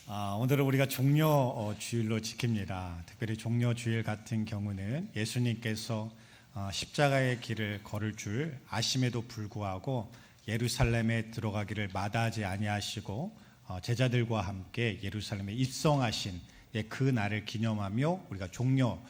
오늘은 우리가 종려 주일로 지킵니다. 특별히 종려 주일 같은 경우는 예수님께서 십자가의 길을 걸을 줄 아심에도 불구하고 예루살렘에 들어가기를 마다하지 아니하시고 제자들과 함께 예루살렘에 입성하신 그 날을 기념하며 우리가 종려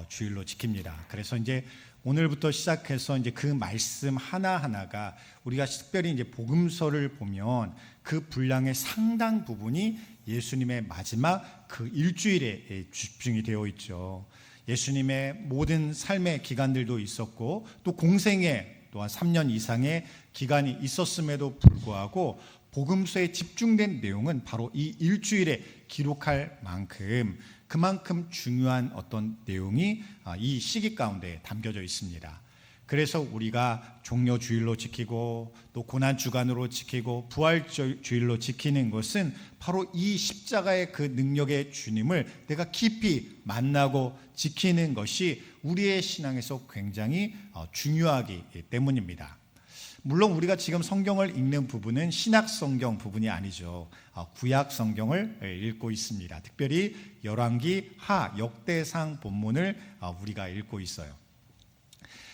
주일로 지킵니다. 그래서 이제 오늘부터 시작해서 이제 그 말씀 하나하나가 우리가 특별히 이제 복음서를 보면 그 분량의 상당 부분이 예수님의 마지막 그 일주일에 집중이 되어 있죠. 예수님의 모든 삶의 기간들도 있었고 또 공생에 또한 3년 이상의 기간이 있었음에도 불구하고 복음서에 집중된 내용은 바로 이 일주일에 기록할 만큼 그만큼 중요한 어떤 내용이 이 시기 가운데 담겨져 있습니다. 그래서 우리가 종려주일로 지키고 또 고난주간으로 지키고 부활주일로 지키는 것은 바로 이 십자가의 그 능력의 주님을 내가 깊이 만나고 지키는 것이 우리의 신앙에서 굉장히 중요하기 때문입니다. 물론 우리가 지금 성경을 읽는 부분은 신약 성경 부분이 아니죠. 구약 성경을 읽고 있습니다. 특별히 열왕기 하 역대상 본문을 우리가 읽고 있어요.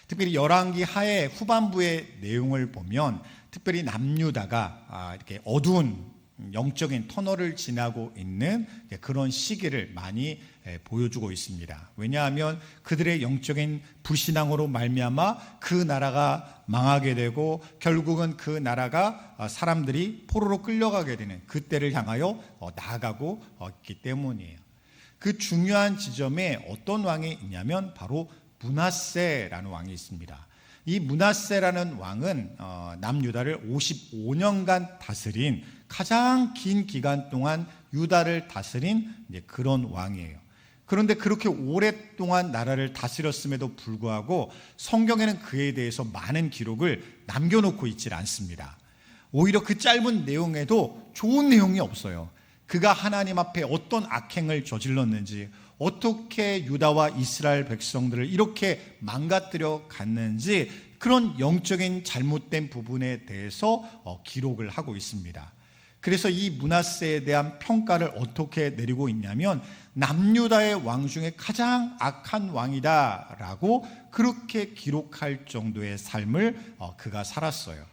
특별히 열왕기 하의 후반부의 내용을 보면 특별히 남유다가 이렇게 어두운 영적인 터널을 지나고 있는 그런 시기를 많이 보여주고 있습니다. 왜냐하면 그들의 영적인 불신앙으로 말미암아 그 나라가 망하게 되고 결국은 그 나라가 사람들이 포로로 끌려가게 되는 그때를 향하여 나아가고 있기 때문이에요. 그 중요한 지점에 어떤 왕이 있냐면 바로 므낫세라는 왕이 있습니다. 이 므낫세라는 왕은 남유다를 55년간 다스린 가장 긴 기간 동안 유다를 다스린 그런 왕이에요. 그런데 그렇게 오랫동안 나라를 다스렸음에도 불구하고 성경에는 그에 대해서 많은 기록을 남겨놓고 있질 않습니다. 오히려 그 짧은 내용에도 좋은 내용이 없어요. 그가 하나님 앞에 어떤 악행을 저질렀는지, 어떻게 유다와 이스라엘 백성들을 이렇게 망가뜨려 갔는지 그런 영적인 잘못된 부분에 대해서 기록을 하고 있습니다. 그래서 이 므낫세에 대한 평가를 어떻게 내리고 있냐면 남유다의 왕 중에 가장 악한 왕이다라고 그렇게 기록할 정도의 삶을 그가 살았어요.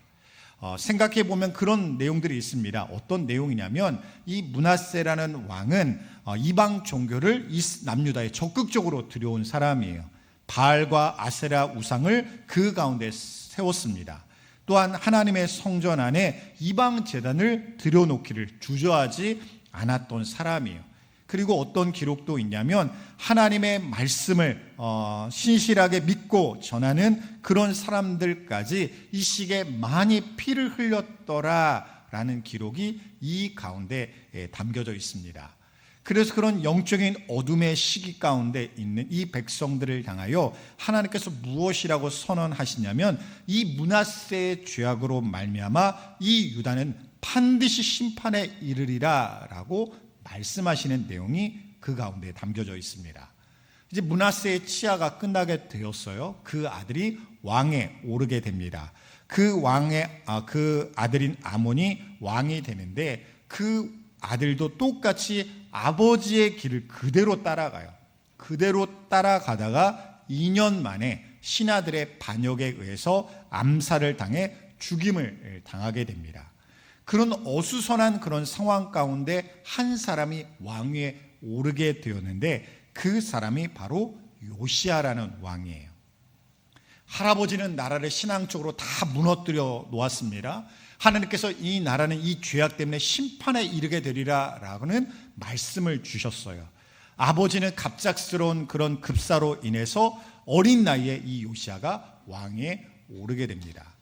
생각해 보면 그런 내용들이 있습니다. 어떤 내용이냐면 이 므낫세라는 왕은 이방 종교를 남유다에 적극적으로 들여온 사람이에요. 바알과 아세라 우상을 그 가운데 세웠습니다. 또한 하나님의 성전 안에 이방 제단을 들여놓기를 주저하지 않았던 사람이에요. 그리고 어떤 기록도 있냐면 하나님의 말씀을 신실하게 믿고 전하는 그런 사람들까지 이 시기에 많이 피를 흘렸더라라는 기록이 이 가운데 담겨져 있습니다. 그래서 그런 영적인 어둠의 시기 가운데 있는 이 백성들을 향하여 하나님께서 무엇이라고 선언하시냐면 이 므낫세의 죄악으로 말미암아 이 유다는 반드시 심판에 이르리라라고 말씀하시는 내용이 그 가운데 담겨져 있습니다. 이제 므낫세의 치하가 끝나게 되었어요. 그 아들이 왕에 오르게 됩니다. 그 아들인 아몬이 왕이 되는데 그 아들도 똑같이 아버지의 길을 그대로 따라가요. 그대로 따라가다가 2년 만에 신하들의 반역에 의해서 암살을 당해 죽임을 당하게 됩니다. 그런 어수선한 그런 상황 가운데 한 사람이 왕위에 오르게 되었는데 그 사람이 바로 요시야라는 왕이에요. 할아버지는 나라를 신앙적으로 다 무너뜨려 놓았습니다. 하나님께서 이 나라는 이 죄악 때문에 심판에 이르게 되리라라고는 말씀을 주셨어요. 아버지는 갑작스러운 그런 급사로 인해서 어린 나이에 이 요시야가 왕위에 오르게 됩니다.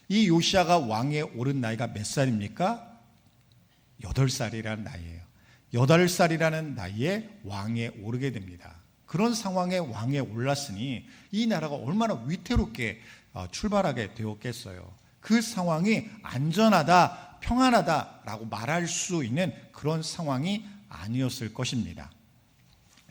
이 요시야가 왕위에 오른 나이가 몇 살입니까? 8살이라는 나이예요. 8살이라는 나이에 왕위에 오르게 됩니다. 그런 상황에 왕위에 올랐으니 이 나라가 얼마나 위태롭게 출발하게 되었겠어요. 그 상황이 안전하다, 평안하다라고 말할 수 있는 그런 상황이 아니었을 것입니다.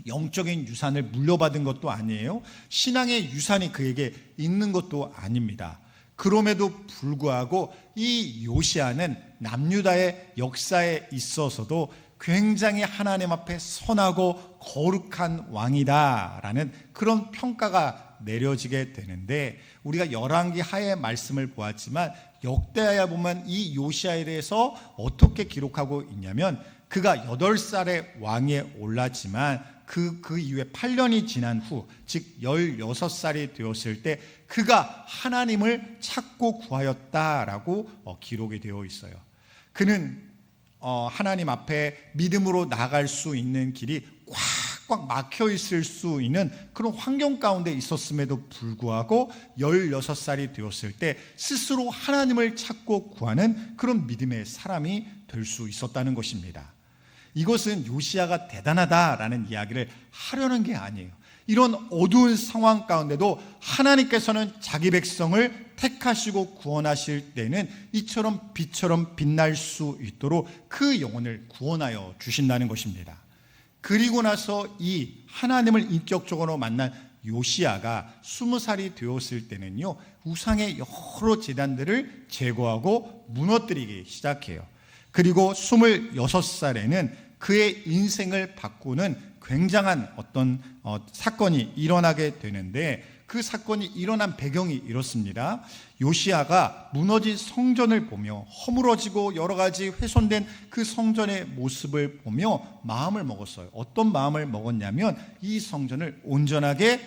영적인 유산을 물려받은 것도 아니에요. 신앙의 유산이 그에게 있는 것도 아닙니다. 그럼에도 불구하고 이 요시야는 남유다의 역사에 있어서도 굉장히 하나님 앞에 선하고 거룩한 왕이다라는 그런 평가가 내려지게 되는데, 우리가 열왕기 하의 말씀을 보았지만 역대하에 보면 이 요시야에 대해서 어떻게 기록하고 있냐면, 그가 8살에 왕위에 올랐지만 그 이후에 8년이 지난 후, 즉 16살이 되었을 때 그가 하나님을 찾고 구하였다라고 기록이 되어 있어요. 그는 하나님 앞에 믿음으로 나아갈 수 있는 길이 꽉꽉 막혀 있을 수 있는 그런 환경 가운데 있었음에도 불구하고 16살이 되었을 때 스스로 하나님을 찾고 구하는 그런 믿음의 사람이 될 수 있었다는 것입니다. 이것은 요시야가 대단하다라는 이야기를 하려는 게 아니에요. 이런 어두운 상황 가운데도 하나님께서는 자기 백성을 택하시고 구원하실 때는 이처럼 빛처럼 빛날 수 있도록 그 영혼을 구원하여 주신다는 것입니다. 그리고 나서 이 하나님을 인격적으로 만난 요시야가 20살이 되었을 때는요, 우상의 여러 제단들을 제거하고 무너뜨리기 시작해요. 그리고 26살에는 그의 인생을 바꾸는 굉장한 어떤 사건이 일어나게 되는데, 그 사건이 일어난 배경이 이렇습니다. 요시야가 무너진 성전을 보며 허물어지고 여러 가지 훼손된 그 성전의 모습을 보며 마음을 먹었어요. 어떤 마음을 먹었냐면, 이 성전을 온전하게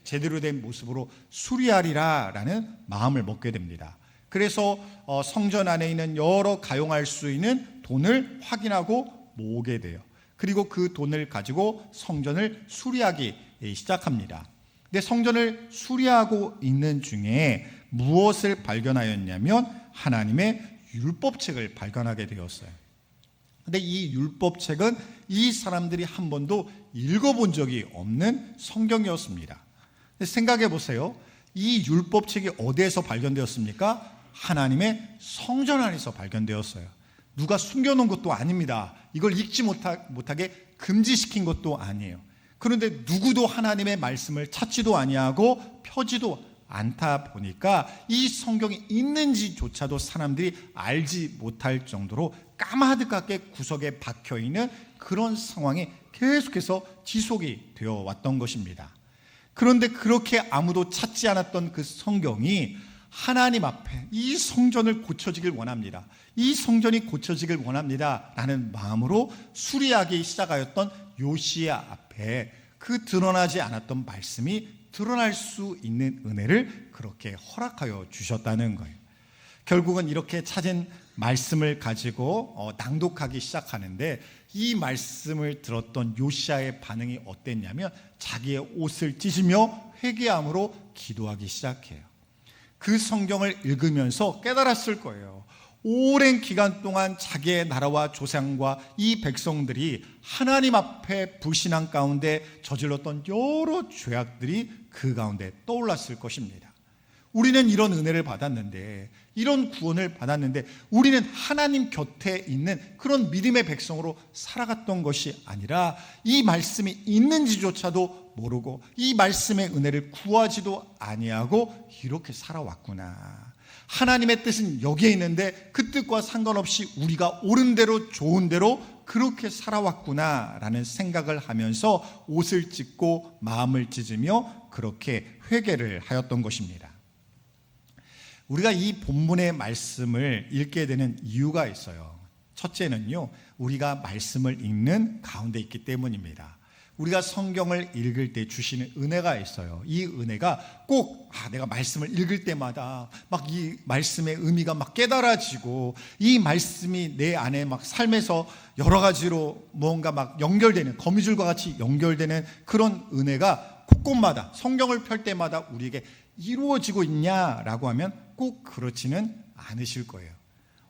제대로 된 모습으로 수리하리라라는 마음을 먹게 됩니다. 그래서 성전 안에 있는 여러 가용할 수 있는 돈을 확인하고 모으게 돼요. 그리고 그 돈을 가지고 성전을 수리하기 시작합니다. 근데 성전을 수리하고 있는 중에 무엇을 발견하였냐면 하나님의 율법책을 발견하게 되었어요. 근데 이 율법책은 이 사람들이 한 번도 읽어본 적이 없는 성경이었습니다. 생각해 보세요. 이 율법책이 어디에서 발견되었습니까? 하나님의 성전 안에서 발견되었어요. 누가 숨겨놓은 것도 아닙니다. 이걸 읽지 못하게 금지시킨 것도 아니에요. 그런데 누구도 하나님의 말씀을 찾지도 아니하고 펴지도 않다 보니까 이 성경이 있는지조차도 사람들이 알지 못할 정도로 까마득하게 구석에 박혀있는 그런 상황이 계속해서 지속이 되어 왔던 것입니다. 그런데 그렇게 아무도 찾지 않았던 그 성경이 하나님 앞에 이 성전을 고쳐지길 원합니다, 이 성전이 고쳐지길 원합니다 라는 마음으로 수리하기 시작하였던 요시야 앞에 그 드러나지 않았던 말씀이 드러날 수 있는 은혜를 그렇게 허락하여 주셨다는 거예요. 결국은 이렇게 찾은 말씀을 가지고 낭독하기 시작하는데, 이 말씀을 들었던 요시야의 반응이 어땠냐면 자기의 옷을 찢으며 회개함으로 기도하기 시작해요. 그 성경을 읽으면서 깨달았을 거예요. 오랜 기간 동안 자기의 나라와 조상과 이 백성들이 하나님 앞에 불신앙 가운데 저질렀던 여러 죄악들이 그 가운데 떠올랐을 것입니다. 우리는 이런 은혜를 받았는데, 이런 구원을 받았는데, 우리는 하나님 곁에 있는 그런 믿음의 백성으로 살아갔던 것이 아니라 이 말씀이 있는지조차도 모르고 이 말씀의 은혜를 구하지도 아니하고 이렇게 살아왔구나. 하나님의 뜻은 여기에 있는데 그 뜻과 상관없이 우리가 옳은 대로 좋은 대로 그렇게 살아왔구나 라는 생각을 하면서 옷을 찢고 마음을 찢으며 그렇게 회개를 하였던 것입니다. 우리가 이 본문의 말씀을 읽게 되는 이유가 있어요. 첫째는요, 우리가 말씀을 읽는 가운데 있기 때문입니다. 우리가 성경을 읽을 때 주시는 은혜가 있어요. 이 은혜가 꼭 내가 말씀을 읽을 때마다 막 이 말씀의 의미가 막 깨달아지고 이 말씀이 내 안에 막 삶에서 여러 가지로 뭔가 막 연결되는, 거미줄과 같이 연결되는 그런 은혜가 곳곳마다 성경을 펼 때마다 우리에게 이루어지고 있냐라고 하면 꼭 그렇지는 않으실 거예요.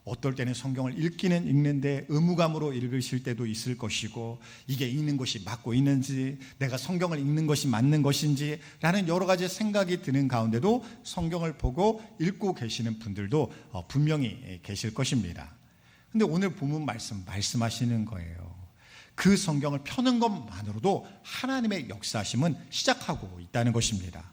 어떨 때는 성경을 읽기는 읽는데 의무감으로 읽으실 때도 있을 것이고, 이게 읽는 것이 맞고 있는지, 내가 성경을 읽는 것이 맞는 것인지 라는 여러 가지 생각이 드는 가운데도 성경을 보고 읽고 계시는 분들도 분명히 계실 것입니다. 근데 오늘 본문 말씀하시는 거예요. 그 성경을 펴는 것만으로도 하나님의 역사하심은 시작하고 있다는 것입니다.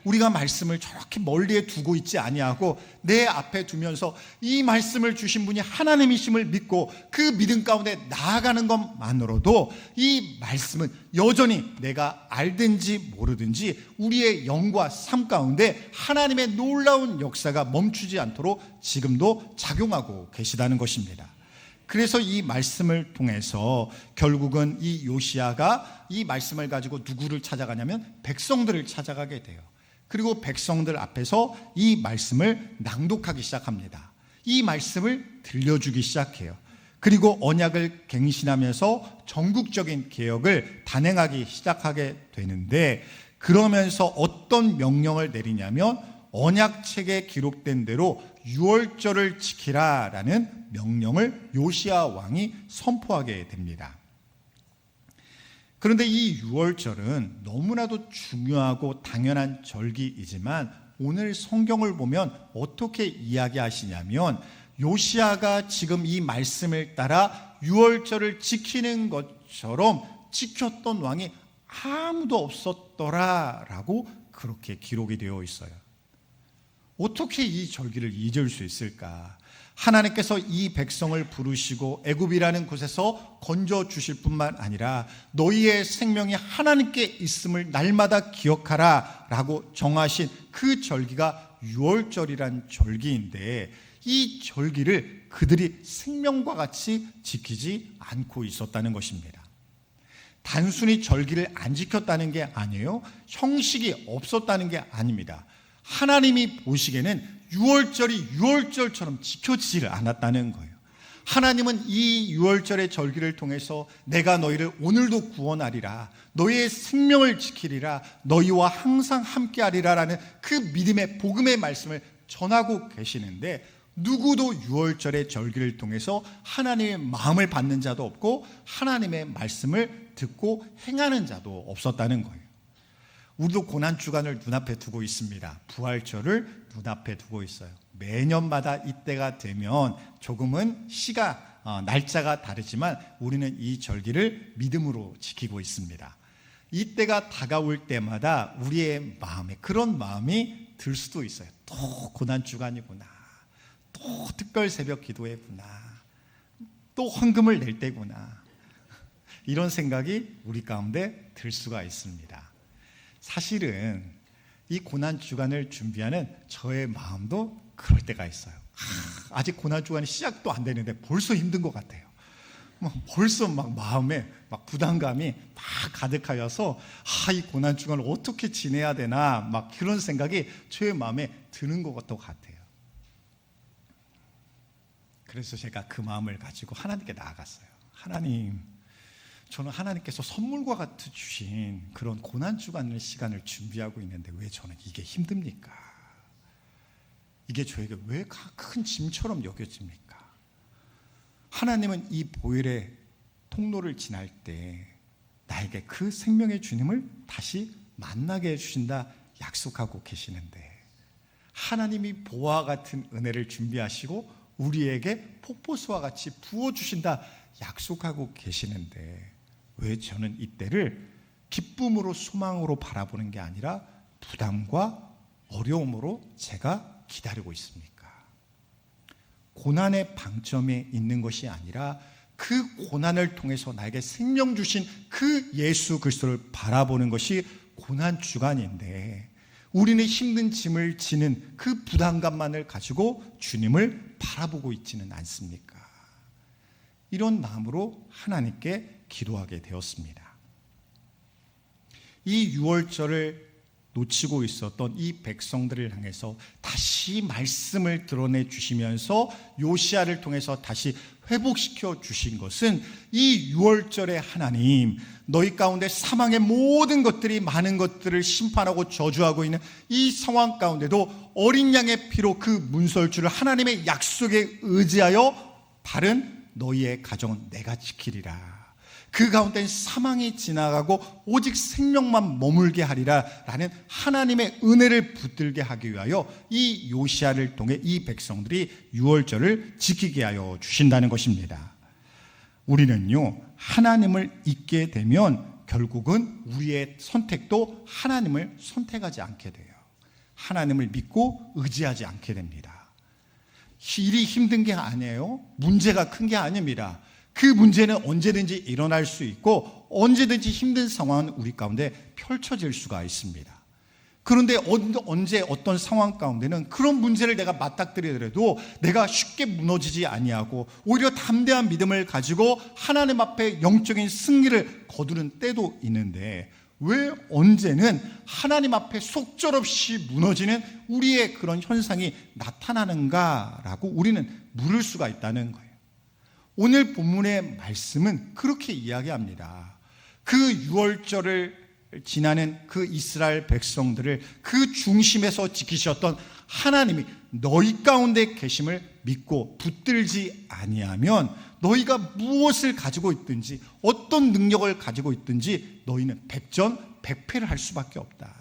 우리가 말씀을 저렇게 멀리에 두고 있지 아니하고 내 앞에 두면서 이 말씀을 주신 분이 하나님이심을 믿고 그 믿음 가운데 나아가는 것만으로도 이 말씀은 여전히 내가 알든지 모르든지 우리의 영과 삶 가운데 하나님의 놀라운 역사가 멈추지 않도록 지금도 작용하고 계시다는 것입니다. 그래서 이 말씀을 통해서 결국은 이 요시야가 이 말씀을 가지고 누구를 찾아가냐면 백성들을 찾아가게 돼요. 그리고 백성들 앞에서 이 말씀을 낭독하기 시작합니다. 이 말씀을 들려주기 시작해요. 그리고 언약을 갱신하면서 전국적인 개혁을 단행하기 시작하게 되는데, 그러면서 어떤 명령을 내리냐면 언약책에 기록된 대로 유월절을 지키라라는 명령을 요시야 왕이 선포하게 됩니다. 그런데 이 유월절은 너무나도 중요하고 당연한 절기이지만 오늘 성경을 보면 어떻게 이야기하시냐면 요시야가 지금 이 말씀을 따라 유월절을 지키는 것처럼 지켰던 왕이 아무도 없었더라라고 그렇게 기록이 되어 있어요. 어떻게 이 절기를 잊을 수 있을까? 하나님께서 이 백성을 부르시고 애굽이라는 곳에서 건져 주실 뿐만 아니라 너희의 생명이 하나님께 있음을 날마다 기억하라 라고 정하신 그 절기가 유월절이란 절기인데, 이 절기를 그들이 생명과 같이 지키지 않고 있었다는 것입니다. 단순히 절기를 안 지켰다는 게 아니에요. 형식이 없었다는 게 아닙니다. 하나님이 보시기에는 유월절이 유월절처럼 지켜지질 않았다는 거예요. 하나님은 이 유월절의 절기를 통해서 내가 너희를 오늘도 구원하리라, 너희의 생명을 지키리라, 너희와 항상 함께하리라 라는 그 믿음의 복음의 말씀을 전하고 계시는데, 누구도 유월절의 절기를 통해서 하나님의 마음을 받는 자도 없고 하나님의 말씀을 듣고 행하는 자도 없었다는 거예요. 우리도 고난주간을 눈앞에 두고 있습니다. 부활절을 눈앞에 두고 있어요. 매년마다 이때가 되면 조금은 날짜가 다르지만 우리는 이 절기를 믿음으로 지키고 있습니다. 이때가 다가올 때마다 우리의 마음에 그런 마음이 들 수도 있어요. 또 고난주간이구나, 또 특별 새벽 기도회구나, 또 헌금을 낼 때구나, 이런 생각이 우리 가운데 들 수가 있습니다. 사실은 이 고난주간을 준비하는 저의 마음도 그럴 때가 있어요. 아직 고난주간이 시작도 안 되는데 벌써 힘든 것 같아요. 벌써 마음에 부담감이 가득하여서 이 고난주간을 어떻게 지내야 되나 그런 생각이 저의 마음에 드는 것도 같아요. 그래서 제가 그 마음을 가지고 하나님께 나아갔어요. 하나님, 저는 하나님께서 선물과 같이 주신 그런 고난주간 시간을 준비하고 있는데 왜 저는 이게 힘듭니까? 이게 저에게 왜 큰 짐처럼 여겨집니까? 하나님은 이 보혈의 통로를 지날 때 나에게 그 생명의 주님을 다시 만나게 해주신다 약속하고 계시는데, 하나님이 보화와 같은 은혜를 준비하시고 우리에게 폭포수와 같이 부어주신다 약속하고 계시는데 왜 저는 이때를 기쁨으로 소망으로 바라보는 게 아니라 부담과 어려움으로 제가 기다리고 있습니까? 고난의 방점에 있는 것이 아니라 그 고난을 통해서 나에게 생명 주신 그 예수 그리스도를 바라보는 것이 고난주간인데, 우리는 힘든 짐을 지는 그 부담감만을 가지고 주님을 바라보고 있지는 않습니까? 이런 마음으로 하나님께 기도하게 되었습니다. 이 유월절을 놓치고 있었던 이 백성들을 향해서 다시 말씀을 드러내 주시면서 요시야를 통해서 다시 회복시켜 주신 것은 이 유월절의 하나님, 너희 가운데 사망의 모든 것들이 많은 것들을 심판하고 저주하고 있는 이 상황 가운데도 어린 양의 피로 그 문설주를 하나님의 약속에 의지하여 바른 너희의 가정은 내가 지키리라, 그 가운데 사망이 지나가고 오직 생명만 머물게 하리라 라는 하나님의 은혜를 붙들게 하기 위하여 이 요시야를 통해 이 백성들이 유월절을 지키게 하여 주신다는 것입니다. 우리는요, 하나님을 잊게 되면 결국은 우리의 선택도 하나님을 선택하지 않게 돼요. 하나님을 믿고 의지하지 않게 됩니다. 일이 힘든 게 아니에요. 문제가 큰 게 아닙니다. 그 문제는 언제든지 일어날 수 있고 언제든지 힘든 상황은 우리 가운데 펼쳐질 수가 있습니다. 그런데 언제 어떤 상황 가운데는 그런 문제를 내가 맞닥뜨리더라도 내가 쉽게 무너지지 아니하고 오히려 담대한 믿음을 가지고 하나님 앞에 영적인 승리를 거두는 때도 있는데, 왜 언제는 하나님 앞에 속절없이 무너지는 우리의 그런 현상이 나타나는가라고 우리는 물을 수가 있다는 거예요. 오늘 본문의 말씀은 그렇게 이야기합니다. 그 6월절을 지나는 그 이스라엘 백성들을 그 중심에서 지키셨던 하나님이 너희 가운데 계심을 믿고 붙들지 아니하면 너희가 무엇을 가지고 있든지 어떤 능력을 가지고 있든지 너희는 백전백패를 할 수밖에 없다.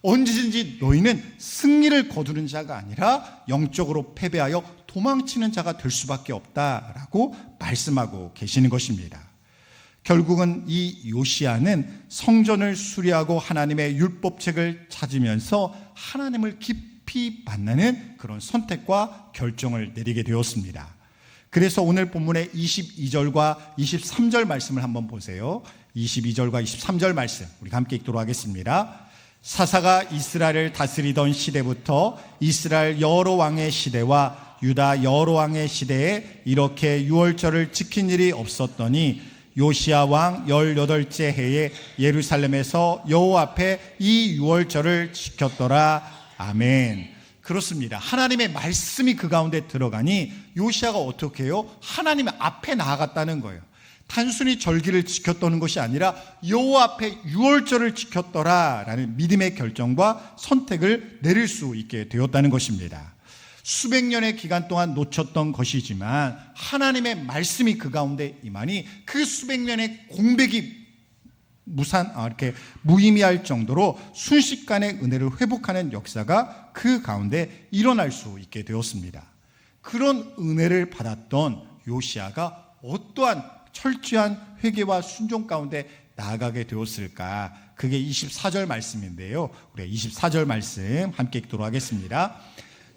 언제든지 너희는 승리를 거두는 자가 아니라 영적으로 패배하여 도망치는 자가 될 수밖에 없다라고 말씀하고 계시는 것입니다. 결국은 이 요시야는 성전을 수리하고 하나님의 율법책을 찾으면서 하나님을 깊이 만나는 그런 선택과 결정을 내리게 되었습니다. 그래서 오늘 본문의 22절과 23절 말씀을 한번 보세요. 22절과 23절 말씀 우리 함께 읽도록 하겠습니다. 사사가 이스라엘을 다스리던 시대부터 이스라엘 여러 왕의 시대와 유다 여러 왕의 시대에 이렇게 유월절을 지킨 일이 없었더니 요시야 왕 18째 해에 예루살렘에서 여호와 앞에 이 유월절을 지켰더라. 아멘. 그렇습니다. 하나님의 말씀이 그 가운데 들어가니 요시야가 어떻게 해요? 하나님 앞에 나아갔다는 거예요. 단순히 절기를 지켰다는 것이 아니라 여호와 앞에 유월절을 지켰더라라는 믿음의 결정과 선택을 내릴 수 있게 되었다는 것입니다. 수백 년의 기간 동안 놓쳤던 것이지만 하나님의 말씀이 그 가운데 임하니 그 수백 년의 공백이 이렇게 무의미할 정도로 순식간에 은혜를 회복하는 역사가 그 가운데 일어날 수 있게 되었습니다. 그런 은혜를 받았던 요시야가 어떠한 철저한 회개와 순종 가운데 나아가게 되었을까? 그게 24절 말씀인데요. 우리 24절 말씀 함께 읽도록 하겠습니다.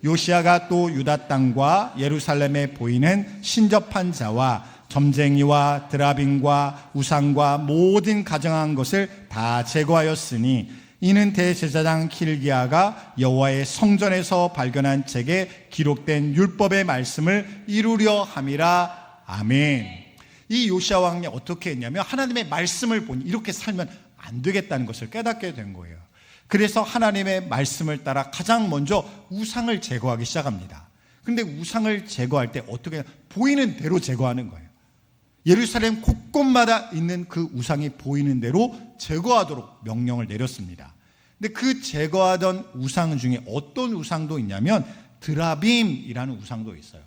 요시야가 또 유다 땅과 예루살렘에 보이는 신접한 자와 점쟁이와 드라빔과 우상과 모든 가증한 것을 다 제거하였으니 이는 대제사장 킬기야가 여호와의 성전에서 발견한 책에 기록된 율법의 말씀을 이루려 함이라. 아멘. 이 요시야 왕이 어떻게 했냐면 하나님의 말씀을 보니 이렇게 살면 안 되겠다는 것을 깨닫게 된 거예요. 그래서 하나님의 말씀을 따라 가장 먼저 우상을 제거하기 시작합니다. 그런데 우상을 제거할 때 어떻게 보이는 대로 제거하는 거예요. 예루살렘 곳곳마다 있는 그 우상이 보이는 대로 제거하도록 명령을 내렸습니다. 근데 그 제거하던 우상 중에 어떤 우상도 있냐면 드라빔이라는 우상도 있어요.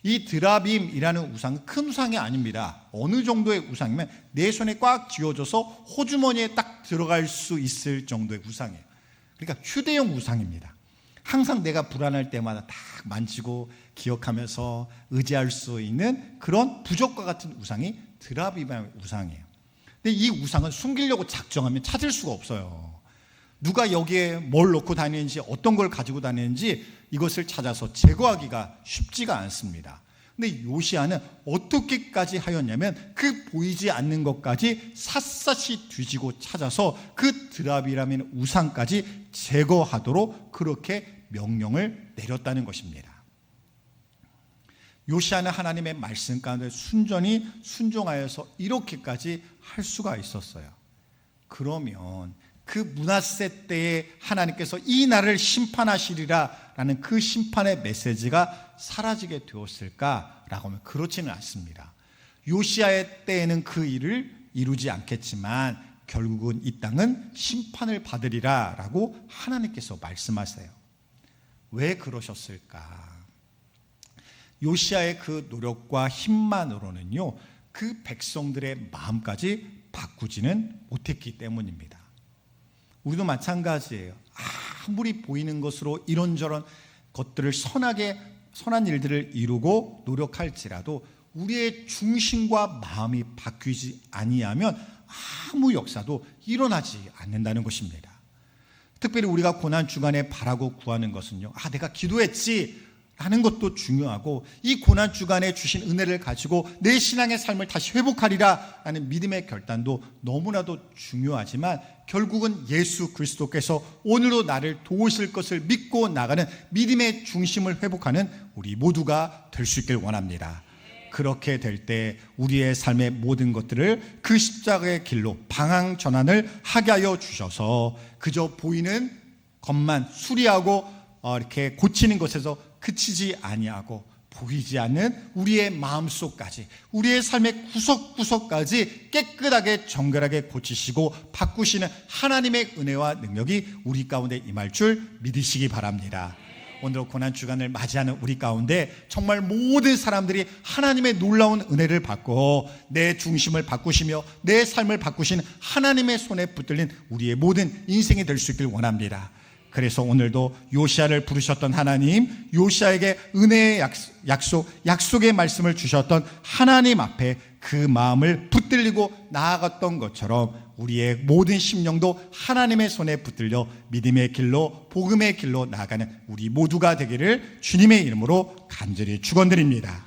이 드라빔이라는 우상은 큰 우상이 아닙니다. 어느 정도의 우상이면 내 손에 꽉 쥐어져서 호주머니에 딱 들어갈 수 있을 정도의 우상이에요. 그러니까 휴대용 우상입니다. 항상 내가 불안할 때마다 딱 만지고 기억하면서 의지할 수 있는 그런 부적과 같은 우상이 드라빔의 우상이에요. 근데 이 우상은 숨기려고 작정하면 찾을 수가 없어요. 누가 여기에 뭘 넣고 다니는지 어떤 걸 가지고 다니는지 이것을 찾아서 제거하기가 쉽지가 않습니다. 근데 요시야는 어떻게까지 하였냐면 그 보이지 않는 것까지 샅샅이 뒤지고 찾아서 그 드라빔이라는 우상까지 제거하도록 그렇게 명령을 내렸다는 것입니다. 요시야는 하나님의 말씀 가운데 순전히 순종하여서 이렇게까지 할 수가 있었어요. 그러면 그 므낫세 때에 하나님께서 이 나라를 심판하시리라 라는 그 심판의 메시지가 사라지게 되었을까라고 하면 그렇지는 않습니다. 요시야의 때에는 그 일을 이루지 않겠지만 결국은 이 땅은 심판을 받으리라 라고 하나님께서 말씀하세요. 왜 그러셨을까? 요시야의 그 노력과 힘만으로는요, 그 백성들의 마음까지 바꾸지는 못했기 때문입니다. 우리도 마찬가지예요. 아무리 보이는 것으로 이런저런 것들을 선한 일들을 이루고 노력할지라도 우리의 중심과 마음이 바뀌지 아니하면 아무 역사도 일어나지 않는다는 것입니다. 특별히 우리가 고난 주간에 바라고 구하는 것은요, 내가 기도했지 라는 것도 중요하고, 이 고난 주간에 주신 은혜를 가지고 내 신앙의 삶을 다시 회복하리라 라는 믿음의 결단도 너무나도 중요하지만, 결국은 예수 그리스도께서 오늘도 나를 도우실 것을 믿고 나가는 믿음의 중심을 회복하는 우리 모두가 될 수 있길 원합니다. 그렇게 될 때 우리의 삶의 모든 것들을 그 십자가의 길로 방향 전환을 하게 하여 주셔서, 그저 보이는 것만 수리하고 이렇게 고치는 것에서 그치지 아니하고, 보이지 않는 우리의 마음속까지, 우리의 삶의 구석구석까지 깨끗하게 정결하게 고치시고 바꾸시는 하나님의 은혜와 능력이 우리 가운데 임할 줄 믿으시기 바랍니다. 오늘 고난 주간을 맞이하는 우리 가운데 정말 모든 사람들이 하나님의 놀라운 은혜를 받고 내 중심을 바꾸시며 내 삶을 바꾸신 하나님의 손에 붙들린 우리의 모든 인생이 될 수 있길 원합니다. 그래서 오늘도 요시아를 부르셨던 하나님, 요시아에게 은혜의 약속의 말씀을 주셨던 하나님 앞에 그 마음을 붙들리고 나아갔던 것처럼 우리의 모든 심령도 하나님의 손에 붙들려 믿음의 길로, 복음의 길로 나아가는 우리 모두가 되기를 주님의 이름으로 간절히 축원드립니다.